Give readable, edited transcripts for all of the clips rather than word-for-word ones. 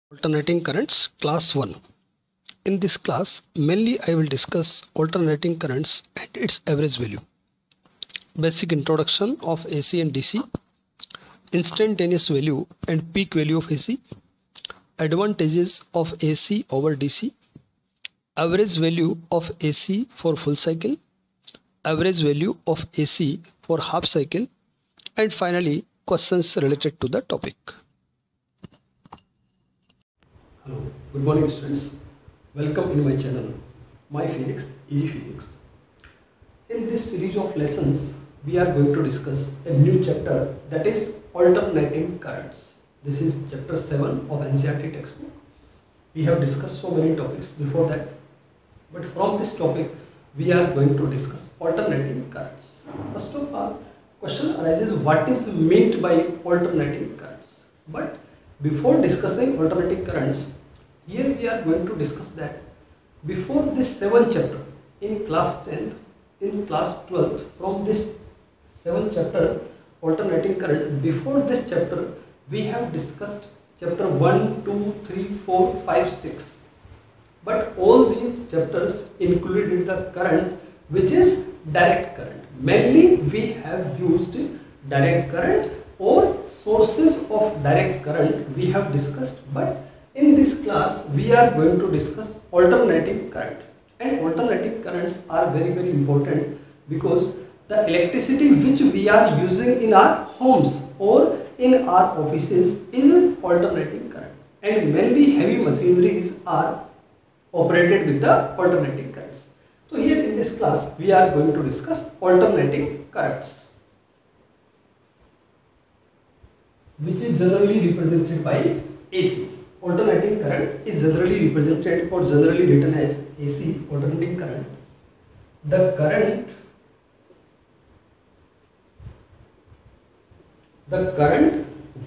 Alternating currents class 1. In this class mainly I will discuss alternating currents and its average value, basic introduction of AC and DC, instantaneous value and peak value of AC, advantages of AC over DC, average value of AC for full cycle, average value of AC for half cycle, and finally questions related to the topic. Hello, good morning students. Welcome in my channel, My Physics, Easy Physics. In this series of lessons, we are going to discuss a new chapter, that is alternating currents. This is chapter 7 of NCERT textbook. We have discussed so many topics before that, but from this topic, we are going to discuss alternating currents. First of all, question arises, what is meant by alternating currents? But before discussing alternating currents, here we are going to discuss that before this 7th chapter in class 10th, in class 12th, from this 7th chapter alternating current, before this chapter we have discussed chapter 1, 2, 3, 4, 5, 6. But all these chapters included the current which is direct current. Mainly we have used direct current or sources of direct current we have discussed, but in this class we are going to discuss alternating current. And alternating currents are very important because the electricity which we are using in our homes or in our offices is alternating current, and mainly heavy machineries are operated with the alternating currents. So here in this class we are going to discuss alternating currents, which is generally represented by AC. Alternating current is generally represented or generally written as AC, alternating current. The current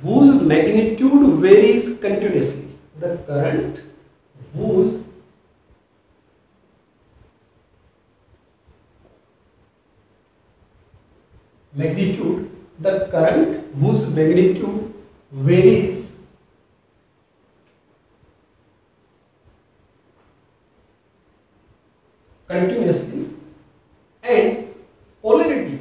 whose magnitude varies continuously. The current whose magnitude varies continuously, and polarity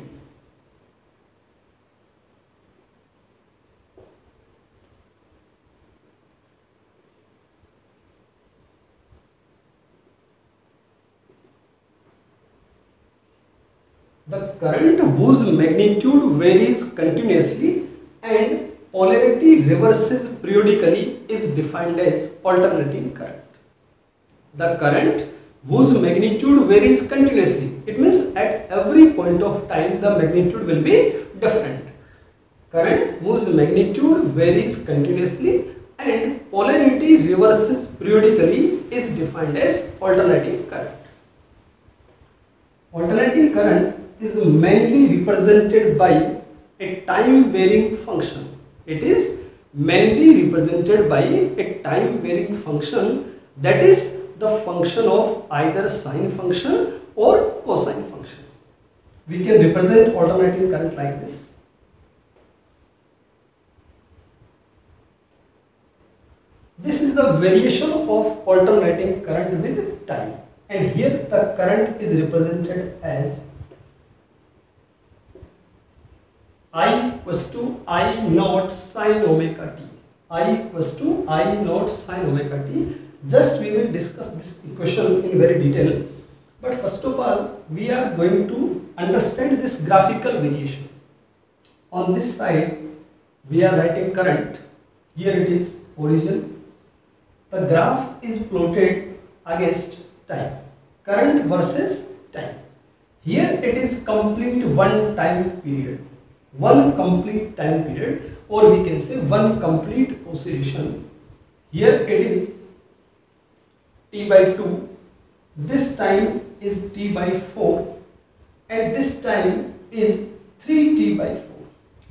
the current whose magnitude varies continuously and polarity reverses periodically is defined as alternating current. The current whose magnitude varies continuously, it means at every point of time the magnitude will be different. Current whose magnitude varies continuously and polarity reverses periodically is defined as alternating current. Alternating current is mainly represented by a time varying function. It is mainly represented by a time varying function, that is the function of either sine function or cosine function. We can represent alternating current like this. This is the variation of alternating current with time, and here the current is represented as I equals to I naught sine omega t. I equals to I naught sine omega t. Just we will discuss this equation in very detail, but first of all we are going to understand this graphical variation. On this side we are writing current, here it is origin. The graph is plotted against time, current versus time. Here it is complete one time period, one complete time period, or we can say one complete oscillation. Here it is T by 2, this time is T by 4, and this time is 3T by 4.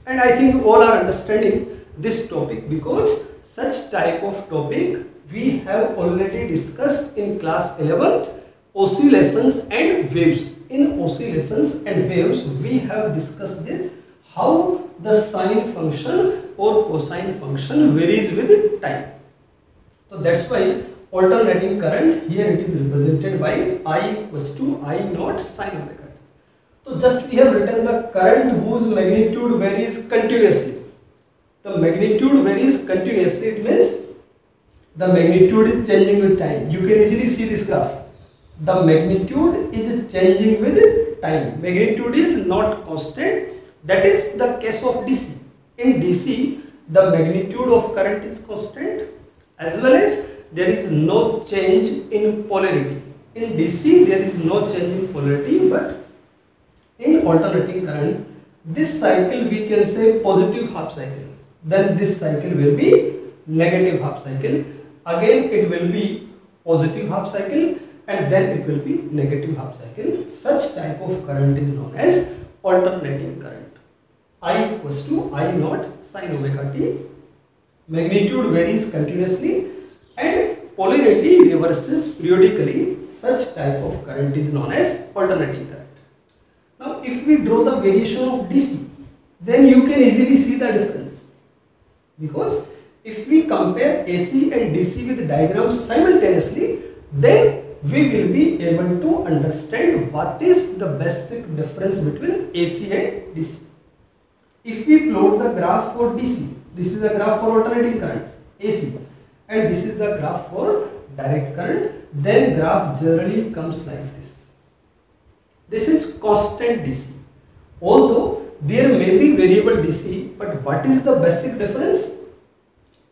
And I think all are understanding this topic because such type of topic we have already discussed in class 11th, oscillations and waves. In oscillations and waves we have discussed it, how the sine function or cosine function varies with time. So that's why alternating current here it is represented by I equals to I naught sin omega t. So just we have written the current whose magnitude varies continuously. The magnitude varies continuously, it means the magnitude is changing with time. You can easily see this graph. The magnitude is changing with time. Magnitude is not constant. That is the case of DC. In DC, the magnitude of current is constant, as well as there is no change in polarity. In DC, there is no change in polarity, but in alternating current, this cycle we can say positive half cycle. Then this cycle will be negative half cycle. Again, it will be positive half cycle, and then it will be negative half cycle. Such type of current is known as alternating current. I equals to I naught sin omega t. Magnitude varies continuously and polarity reverses periodically. Such type of current is known as alternating current. Now, if we draw the variation of DC, then you can easily see the difference, because if we compare AC and DC with diagrams simultaneously, then we will be able to understand what is the basic difference between AC and DC. If we plot the graph for DC, this is the graph for alternating current AC, and this is the graph for direct current, then graph generally comes like this. This is constant DC. Although there may be variable DC, but what is the basic difference?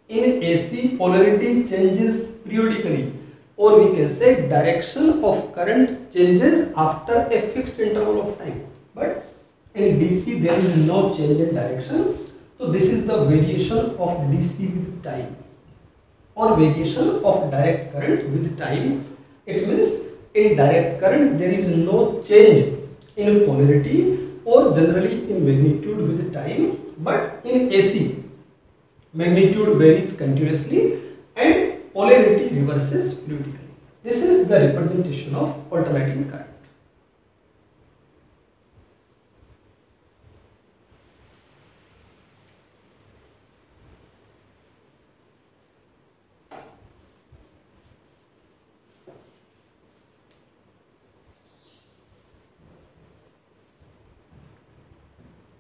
In AC, polarity changes periodically, or we can say direction of current changes after a fixed interval of time. But in DC, there is no change in direction. So this is the variation of DC with time, or variation of direct current with time. It means in direct current there is no change in polarity or generally in magnitude with time, but in AC magnitude varies continuously and polarity reverses periodically. This is the representation of alternating current.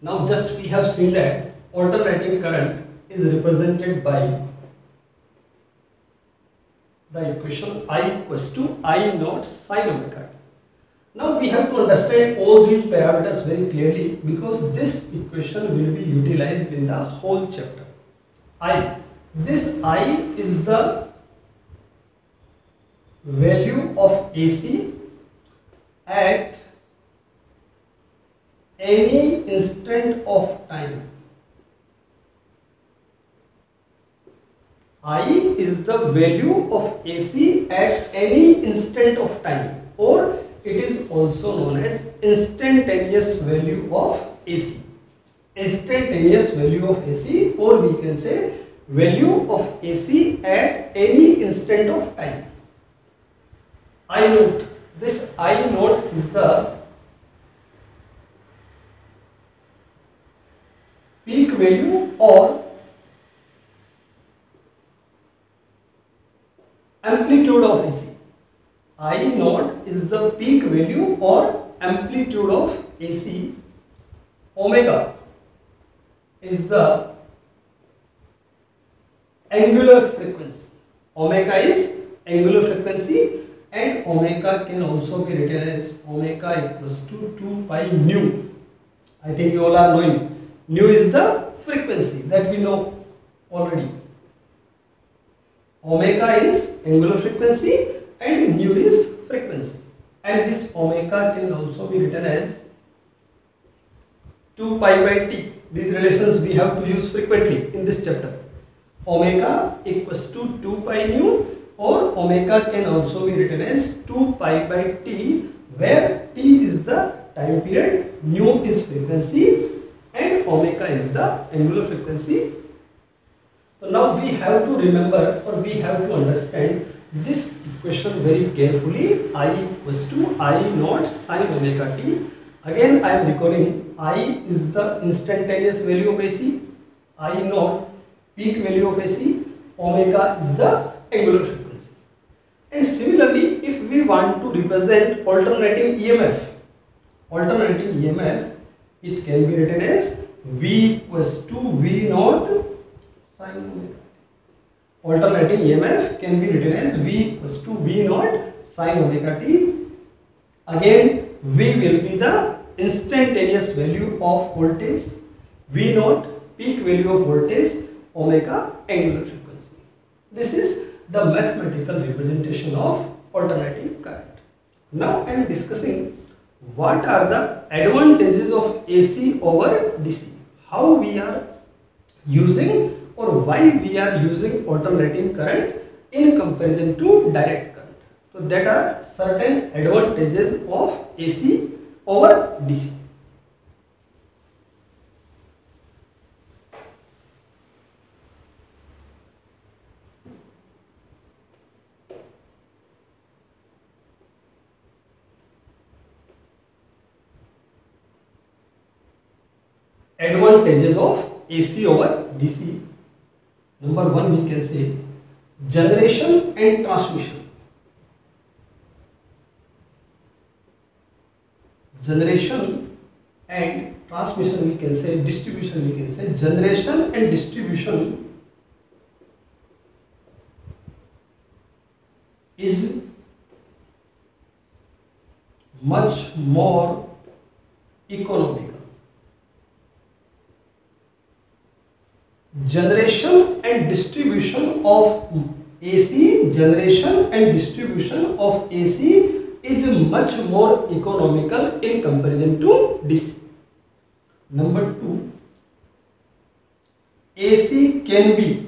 Now just we have seen that alternating current is represented by the equation I equals to I naught sin omega t. Now we have to understand all these parameters very clearly, because this equation will be utilized in the whole chapter. This I is the value of AC at any instant of time. I is the value of AC at any instant of time, or it is also known as instantaneous value of AC. Instantaneous value of AC, or we can say value of AC at any instant of time. I naught. This I naught is the peak value or amplitude of AC. I naught is the peak value or amplitude of AC. Omega is the angular frequency. Omega is angular frequency, and omega can also be written as omega equals to 2 pi nu. I think you all are knowing. Nu is the frequency that we know already. Omega is angular frequency and nu is frequency, and this omega can also be written as 2 pi by t. These relations we have to use frequently in this chapter. Omega equals to 2 pi nu, or omega can also be written as 2 pi by t, where t is the time period, nu is frequency, and omega is the angular frequency. So now we have to remember, or we have to understand this equation very carefully. I equals to I naught sin omega t. Again I am recalling, I is the instantaneous value of AC, I naught peak value of AC, omega is the angular frequency. And similarly, if we want to represent alternating EMF, it can be written as V equals to V naught sin omega. Alternating EMF can be written as V equals to V naught sin omega t. Again, V will be the instantaneous value of voltage, V naught peak value of voltage, omega angular frequency. This is the mathematical representation of alternating current. Now I am discussing what are the advantages of AC over DC, how we are using or why we are using alternating current in comparison to direct current. So that are certain advantages of AC over DC. Advantages of AC over DC. Number one, we can say generation and transmission. Generation and transmission, we can say distribution, we can say generation and distribution is much more economical. Generation and distribution of AC, generation and distribution of AC is much more economical in comparison to DC. Number two, AC can be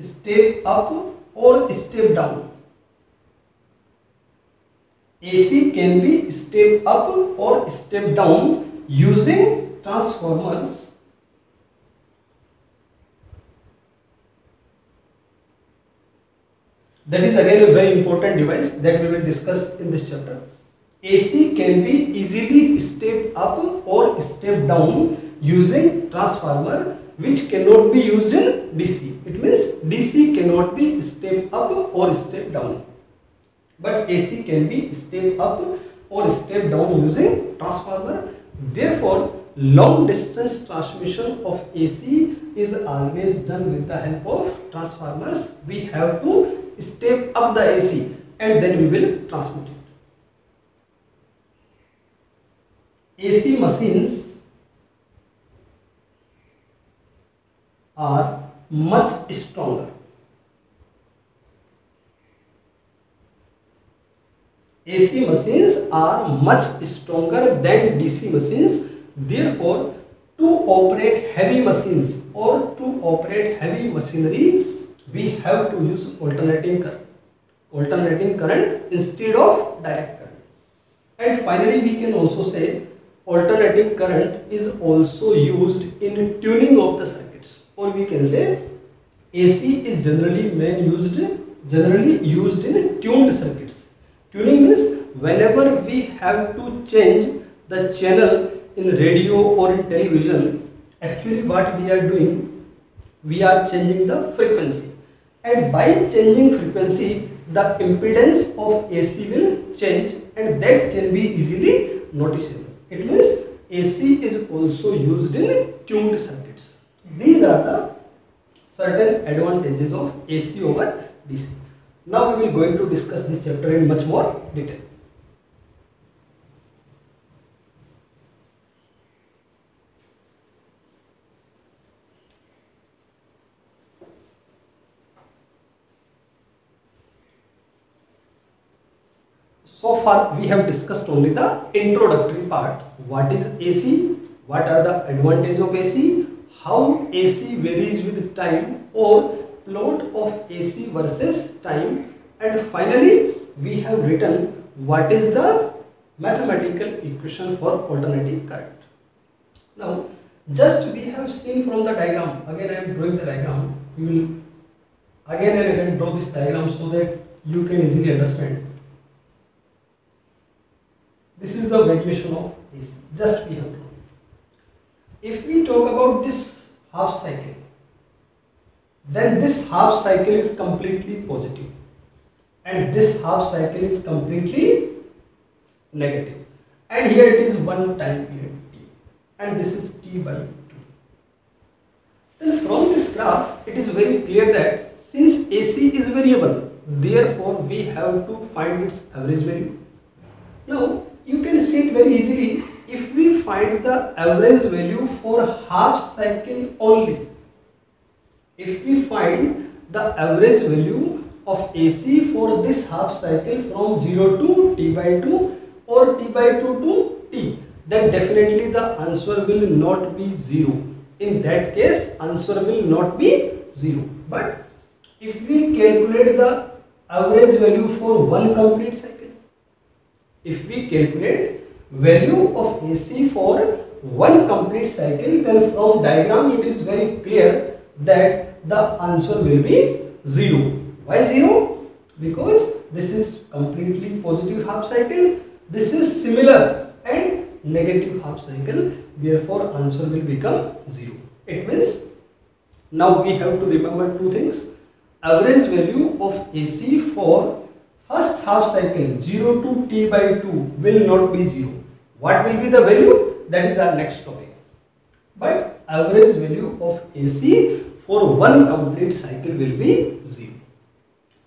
step up or step down. AC can be step up or step down using transformers. That is again a very important device that we will discuss in this chapter. AC can be easily step up or step down using transformer, which cannot be used in DC. It means DC cannot be step up or step down, but AC can be step up or step down using transformer. Therefore, long distance transmission of AC is always done with the help of transformers. We have to step up the AC and then we will transmit it. AC machines are much stronger. AC machines are much stronger than DC machines. Therefore, to operate heavy machines or to operate heavy machinery, we have to use alternating current instead of direct current. And finally, we can also say alternating current is also used in tuning of the circuits, or we can say AC is generally used in tuned circuits. Tuning means whenever we have to change the channel in radio or in television, actually what we are doing, we are changing the frequency, and by changing frequency the impedance of AC will change, and that can be easily noticeable. It means AC is also used in tuned circuits. These are the certain advantages of AC over DC. Now we will going to discuss this chapter in much more detail. So far we have discussed only the introductory part. What is AC? What are the advantages of AC? How AC varies with time, or plot of AC versus time, and finally we have written what is the mathematical equation for alternating current. Now just we have seen from the diagram, again I am drawing the diagram. We will again and again draw this diagram so that you can easily understand. This is the variation of AC, just we have drawn. If we talk about this half cycle, then this half cycle is completely positive and this half cycle is completely negative, and here it is one time period t and this is t by 2. Then from this graph it is very clear that since AC is variable, therefore we have to find its average value. Now you can see it very easily. If we find the average value for half cycle only, if we find the average value of AC for this half cycle from 0 to t by 2 or t by 2 to t, then definitely the answer will not be 0. In that case, answer will not be 0. But if we calculate the average value for one complete cycle, if we calculate value of AC for one complete cycle, then from diagram it is very clear that the answer will be 0. Why 0? Because this is completely positive half cycle, this is similar and negative half cycle, therefore answer will become 0. It means now we have to remember two things. Average value of AC for first half cycle 0 to t by 2 will not be 0. What will be the value? That is our next topic. But average value of AC for one complete cycle will be 0.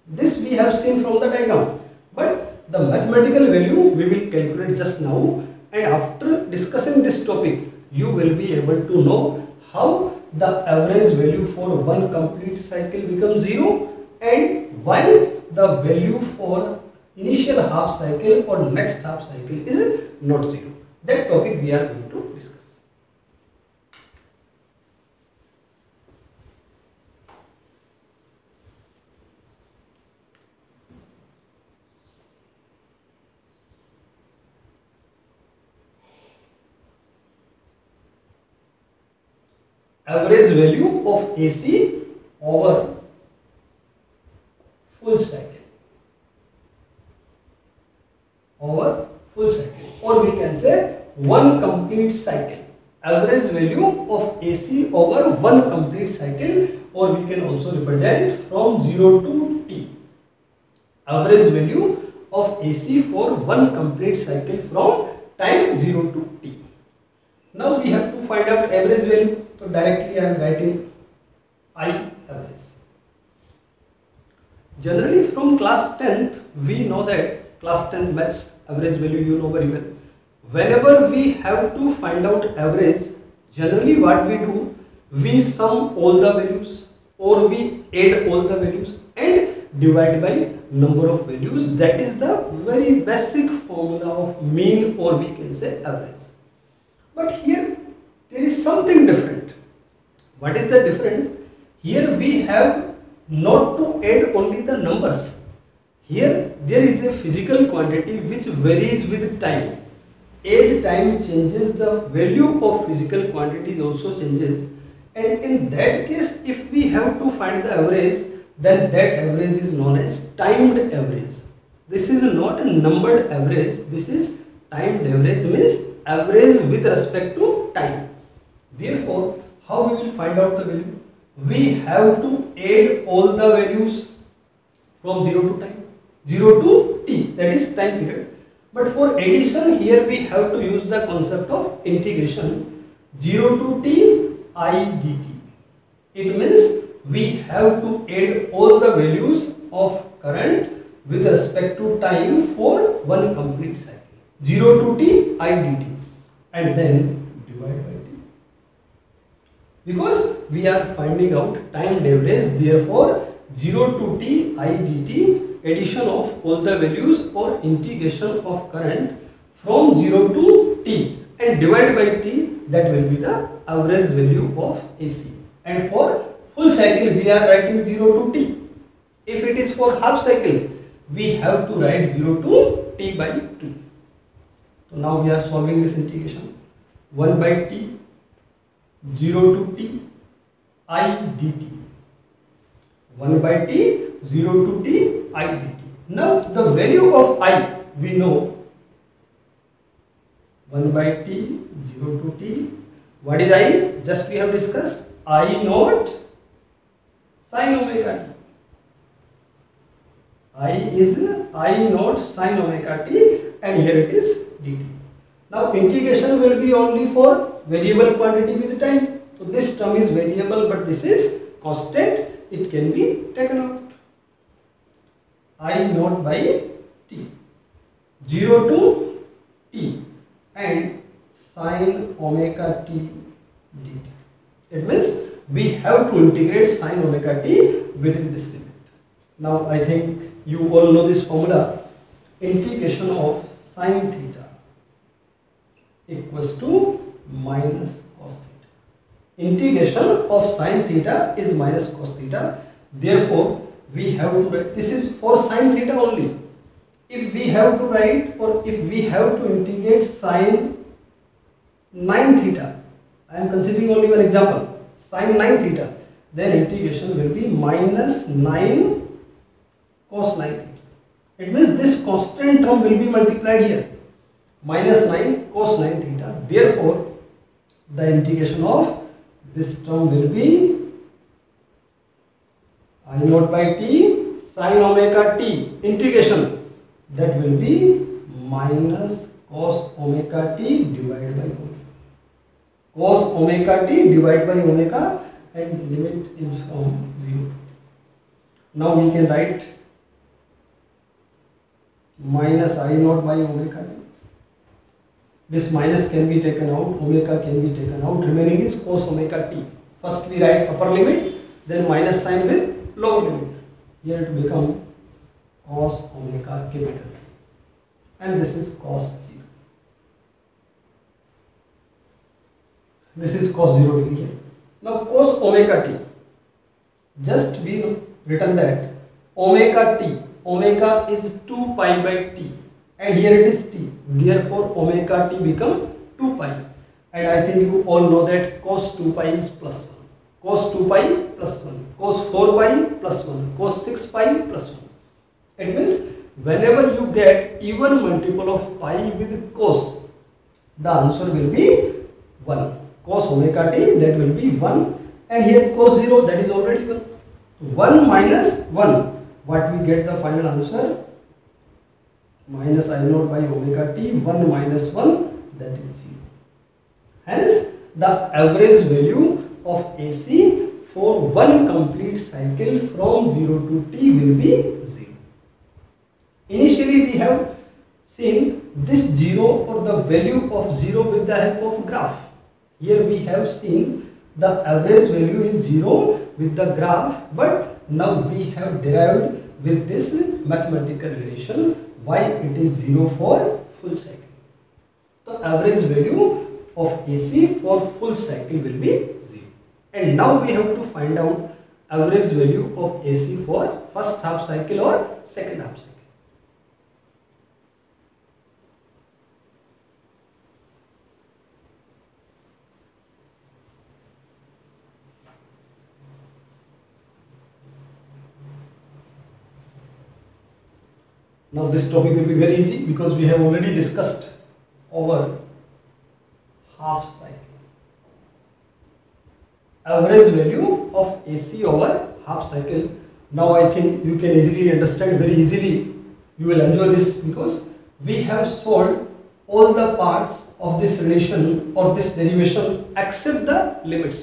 This we have seen from the diagram, but the mathematical value we will calculate just now, and after discussing this topic you will be able to know how the average value for one complete cycle becomes 0 and why the value for initial half cycle or next half cycle is not 0. That topic we are going to discuss. Average value of AC over full cycle, or we can say one complete cycle. Average value of AC over one complete cycle, or we can also represent from 0 to t. Average value of AC for one complete cycle from time 0 to t. Now we have to find out average value. So directly I am writing I average. Generally from class 10th we know that class 10 maths average value you know very well. Whenever we have to find out average, generally what we do, we sum all the values or we add all the values and divide by number of values. That is the very basic formula of mean, or we can say average. But here there is something different. What is the different? Here we have not to add only the numbers. Here there is a physical quantity which varies with time. As time changes, the value of physical quantities also changes, and in that case if we have to find the average, then that average is known as timed average. This is not a numbered average, this is timed average, means average with respect to time. Therefore, how we will find out the value? We have to add all the values from 0 to time, 0 to t, that is time period. But for addition, here we have to use the concept of integration, 0 to t I dt. It means we have to add all the values of current with respect to time for one complete cycle, 0 to t I dt, and then divide by t. Because we are finding out timed average, therefore 0 to t I dt, addition of all the values or integration of current from 0 to t and divide by t, that will be the average value of AC. And for full cycle we are writing 0 to t. If it is for half cycle, we have to write 0 to t by 2. So now we are solving this integration. 1 by t, 0 to t I dt. 1 by t, 0 to t I dt. Now the value of I we know, 1 by t, 0 to t. What is I? Just we have discussed I naught sin omega t. I is I naught sin omega t, and here it is dt. Now integration will be only for variable quantity with time. So this term is variable, but this is constant. It can be taken out. I naught by t, 0 to t, and sin omega t dt. It means we have to integrate sin omega t within this limit. Now I think you all know this formula. Integration of sin theta equals to minus cos theta. Integration of sin theta is minus cos theta. Therefore we have to write, this is for sin theta only. If we have to write, or if we have to integrate sin 9 theta, I am considering only one example, sin 9 theta, then integration will be minus 9 cos 9 theta. It means this constant term will be multiplied here, minus 9 cos 9 theta. Therefore the integration of this term will be I naught by t sin omega t integration, that will be minus cos omega t divided by omega. Cos omega t divided by omega, and limit is from 0. Now we can write minus I naught by omega t. This minus can be taken out, omega can be taken out, remaining is cos omega t. First we write upper limit, then minus sign with lower limit. Here it become cos omega capital, and this is cos 0. This is cos 0 degree here. Now cos omega t, just be written that omega t, omega is 2 pi by t, and here it is t. Therefore omega t become 2 pi, and I think you all know that cos 2 pi is plus 1, cos 2 pi plus 1, cos 4 pi plus 1, cos 6 pi plus 1. It means whenever you get even multiple of pi with cos, the answer will be 1. Cos omega t, that will be 1, and here cos 0, that is already 1. 1 minus 1, what we get the final answer? Minus I naught by omega t, 1 minus 1, that is 0. Hence the average value of AC for one complete cycle from 0 to t will be 0. Initially we have seen this 0 or the value of 0 with the help of graph. Here we have seen the average value is 0 with the graph, but now we have derived with this mathematical relation why it is 0 for full cycle. The average value of AC for full cycle will be 0. And now we have to find out average value of AC for first half cycle or second half cycle. Now this topic will be very easy because we have already discussed over half cycle. Average value of AC over half cycle. Now I think you can easily understand, very easily you will enjoy this, because we have solved all the parts of this relation or this derivation except the limits.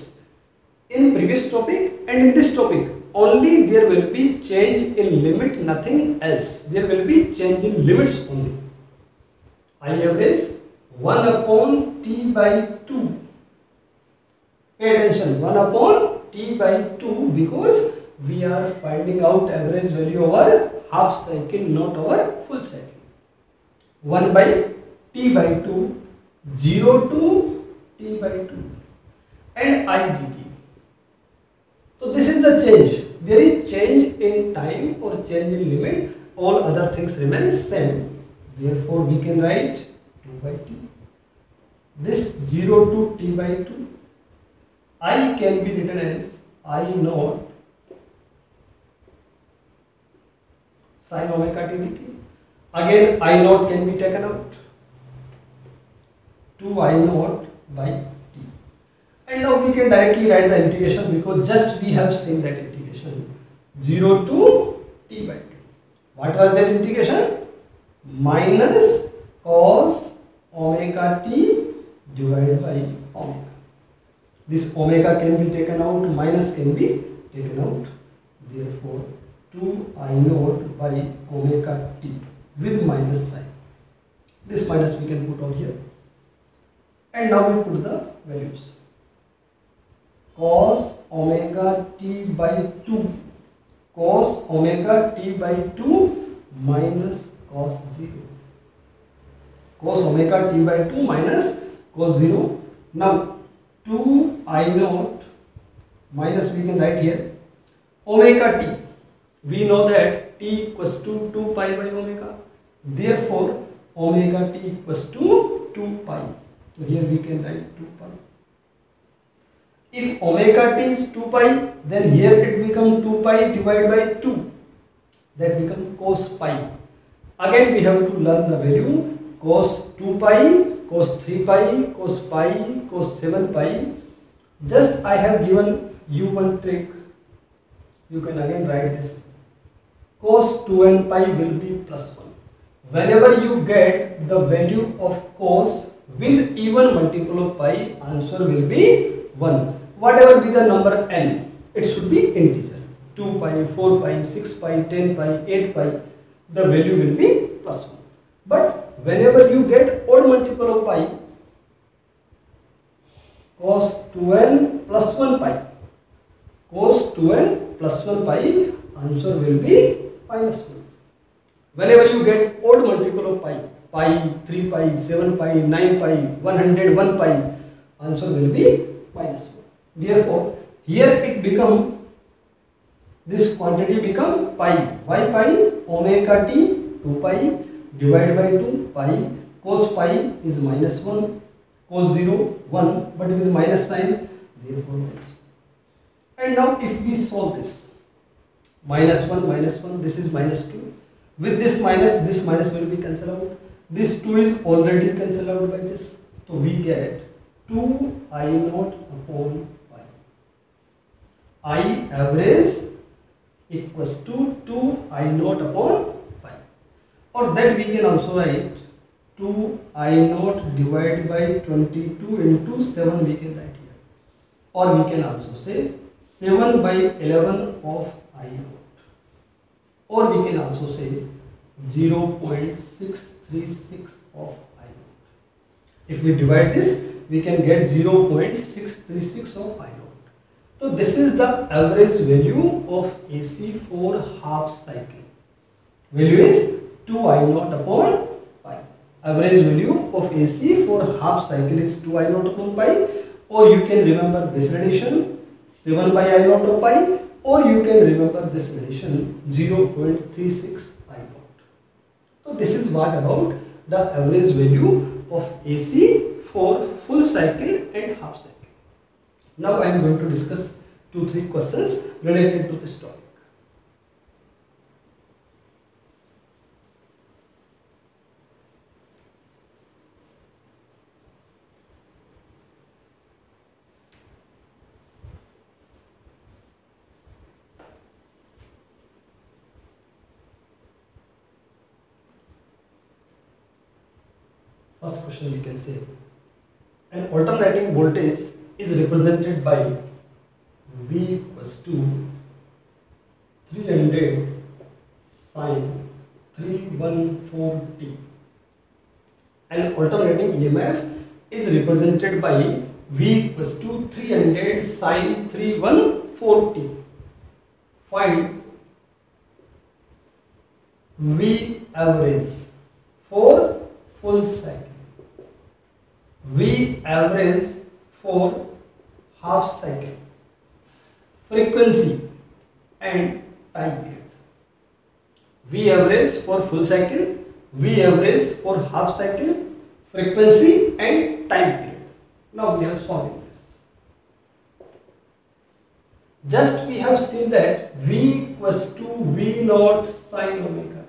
In previous topic and in this topic, only there will be change in limit, nothing else. There will be change in limits only. I average 1 upon t by 2. Pay attention, 1 upon t by 2, because we are finding out average value over half cycle, not over full cycle. 1 by t by 2, 0 to t by 2, and I dt. So this is the change. There is change in time or change in limit. All other things remain same. Therefore we can write 2 by t. This 0 to t by 2. I can be written as I naught sin omega t dt. Again I naught can be taken out. 2 I naught by t. And now we can directly write the integration because just we have seen that integration 0 to t by 2. What was that integration? Minus cos omega t divided by omega. This omega can be taken out, minus can be taken out. Therefore, 2I naught by omega t with minus sign. This minus we can put out here. And now we put the values. Cos omega t by 2. Cos omega t by 2 minus cos 0. Cos omega t by 2 minus cos 0. Now 2I naught minus we can write here omega t. We know that t equals to 2 pi by omega. Therefore omega t equals to 2 pi. So here we can write 2 pi. If omega t is 2 pi, then here it becomes 2 pi divided by 2. That becomes cos pi. Again we have to learn the value cos 2 pi, cos 3 pi, cos pi, cos 7 pi. Just I have given you one trick. You can again write this. Cos 2n pi will be plus 1. Whenever you get the value of cos with even multiple of pi, answer will be 1. Whatever be the number n, it should be integer. 2 pi, 4 pi, 6 pi, 10 pi, 8 pi, the value will be plus 1. But whenever you get odd multiple of pi, cos 2n plus 1 pi, cos 2n plus 1 pi, answer will be minus 1. Whenever you get odd multiple of pi, pi, 3 pi, 7 pi, 9 pi, 101 pi, answer will be minus 1. Therefore, here it become, this quantity become pi. Why pi? Omega t 2 pi divided by 2 pi. Cos pi is minus 1, cos 0 1, but with minus sign, therefore minus 1. And now if we solve this, minus 1, this is minus 2. With this minus will be cancelled out. This 2 is already cancelled out by this. So we get 2I naught upon pi. I average equals to 2I naught upon pi. Or that we can also write 2I naught divided by 22 into 7 we can write here. Or we can also say 7 by 11 of I naught. Or we can also say 0.636 of I naught. If we divide this, we can get 0.636 of I naught. So this is the average value of AC for half cycle. Value is 2I naught upon pi. Average value of AC for half cycle is 2I naught upon pi. Or you can remember this relation 7 by I naught of pi. Or you can remember this relation 0.36 I naught. So this is what about the average value of AC for full cycle and half cycle. Now I am going to discuss 2-3 questions related to this topic. First question we can say, an alternating voltage is represented by V equals to 300 sin 314t. An alternating EMF is represented by V equals to 300 sin 314t. Find V average for full cycle. V average for half cycle, frequency and time period. V average for full cycle, V average for half cycle, frequency and time period. Now we are solving this. Just we have seen that V equals to V naught sin omega.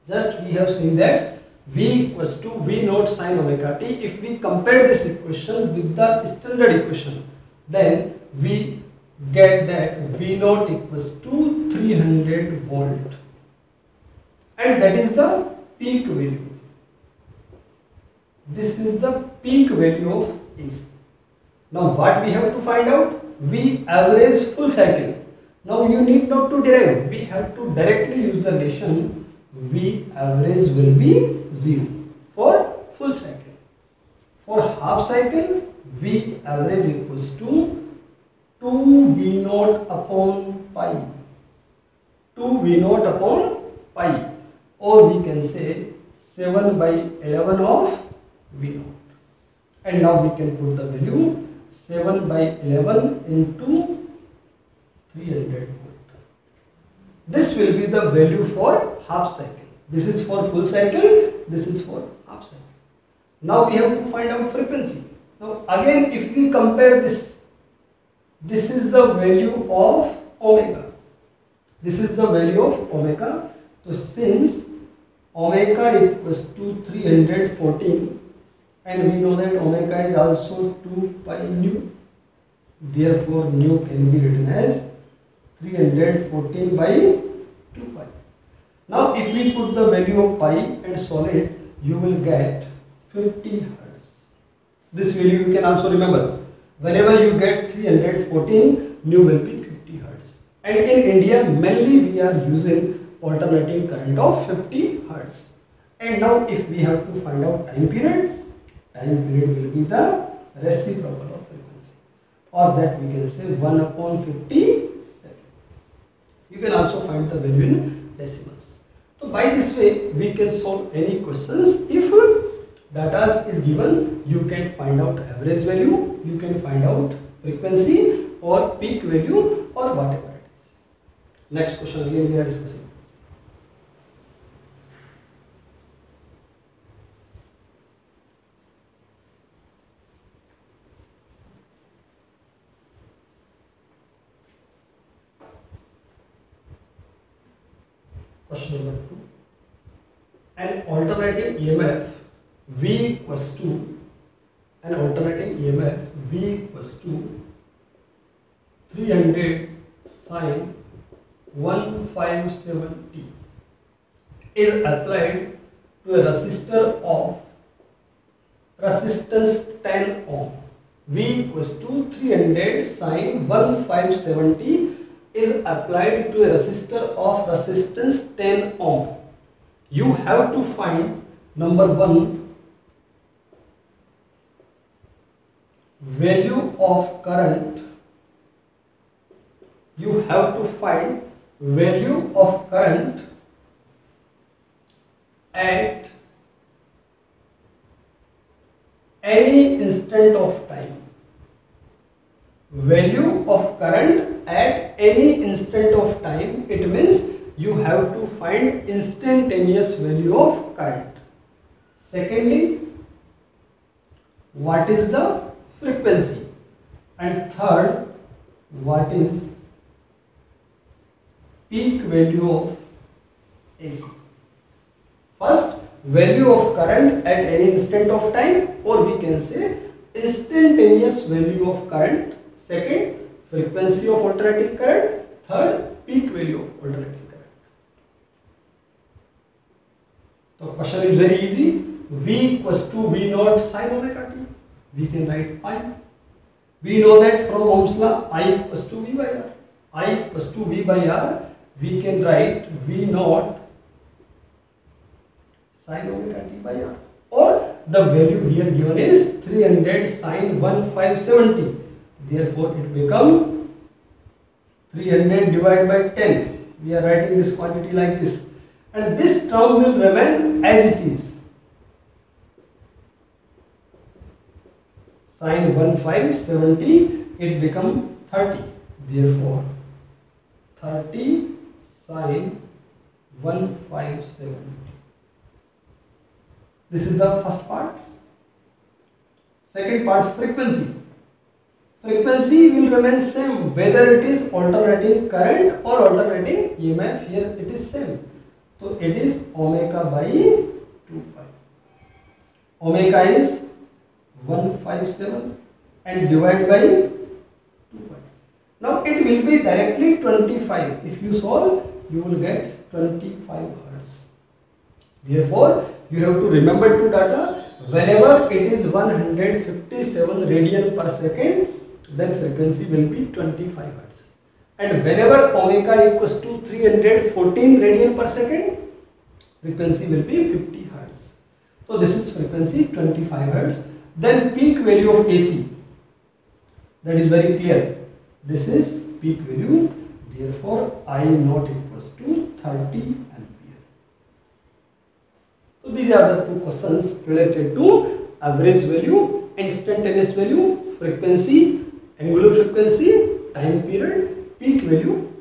Just we have seen that V equals to V naught sin omega t. If we compare this equation with the standard equation, then we get that V naught equals to 300 volt, and that is the peak value. This is the peak value of AC. Now what we have to find out? V average full cycle. Now you need not to derive. We have to directly use the relation. V average will be 0 for full cycle. For half cycle, V average equals to 2 V naught upon pi. 2 V naught upon pi, or we can say 7 by 11 of V naught. And now we can put the value 7 by 11 into 300 volt. This will be the value for half cycle. This is for full cycle, this is for half cycle. Now we have to find out frequency. Now again, if we compare this is the value of omega. This is the value of omega. So since omega equals to 314, and we know that omega is also 2 pi nu, therefore nu can be written as 314 by 2 pi. Now if we put the value of pi and solve it, you will get 50 hertz. This value you can also remember. Whenever you get 314, nu will be 50 hertz. And in India, mainly we are using alternating current of 50 hertz. And now if we have to find out time period will be the reciprocal of frequency, or that we can say 1 upon 50 second. You can also find the value in decimals. So by this way we can solve any questions. If data is given, you can find out average value, you can find out frequency or peak value or whatever it is. Next question again we are discussing. Question number 2. An alternating EMF V equals to 300 sin 157t is applied to a resistor of resistance 10 ohm. V equals to 300 sin 157t is applied to a resistor of resistance 10 ohm. You have to find number 1, value of current. You have to find value of current at any instant of time. Value of current at any instant of time, it means you have to find instantaneous value of current. Secondly, what is the frequency? And third, what is peak value of AC? First, value of current at any instant of time, or we can say instantaneous value of current. Second, frequency of alternating current. Third, peak value of alternating current. The question is very easy. V equals to V naught sin omega t. We can write I. We know that from Ohm's law, I equals to V by R. I equals to V by R. We can write V naught sin omega t by R. Or the value here given is 300 sin 1570. Therefore, it becomes 300 divided by 10. We are writing this quantity like this. And this term will remain as it is. Sin 1570, it becomes 30. Therefore, 30 sin 1570. This is the first part. Second part, frequency. Frequency will remain same whether it is alternating current or alternating EMF. Here it is same. So it is omega by 2 pi. omega is 157 and divide by 2 pi. Now it will be directly 25. If you solve, you will get 25 hertz. Therefore, you have to remember two data. Whenever it is 157 radian per second, then frequency will be 25 hertz. And whenever omega equals to 314 radian per second, frequency will be 50 hertz. So this is frequency 25 hertz. Then peak value of AC, that is very clear. This is peak value. Therefore, I naught equals to 30 ampere. So these are the two questions related to average value, instantaneous value, frequency, angular frequency, time period, peak value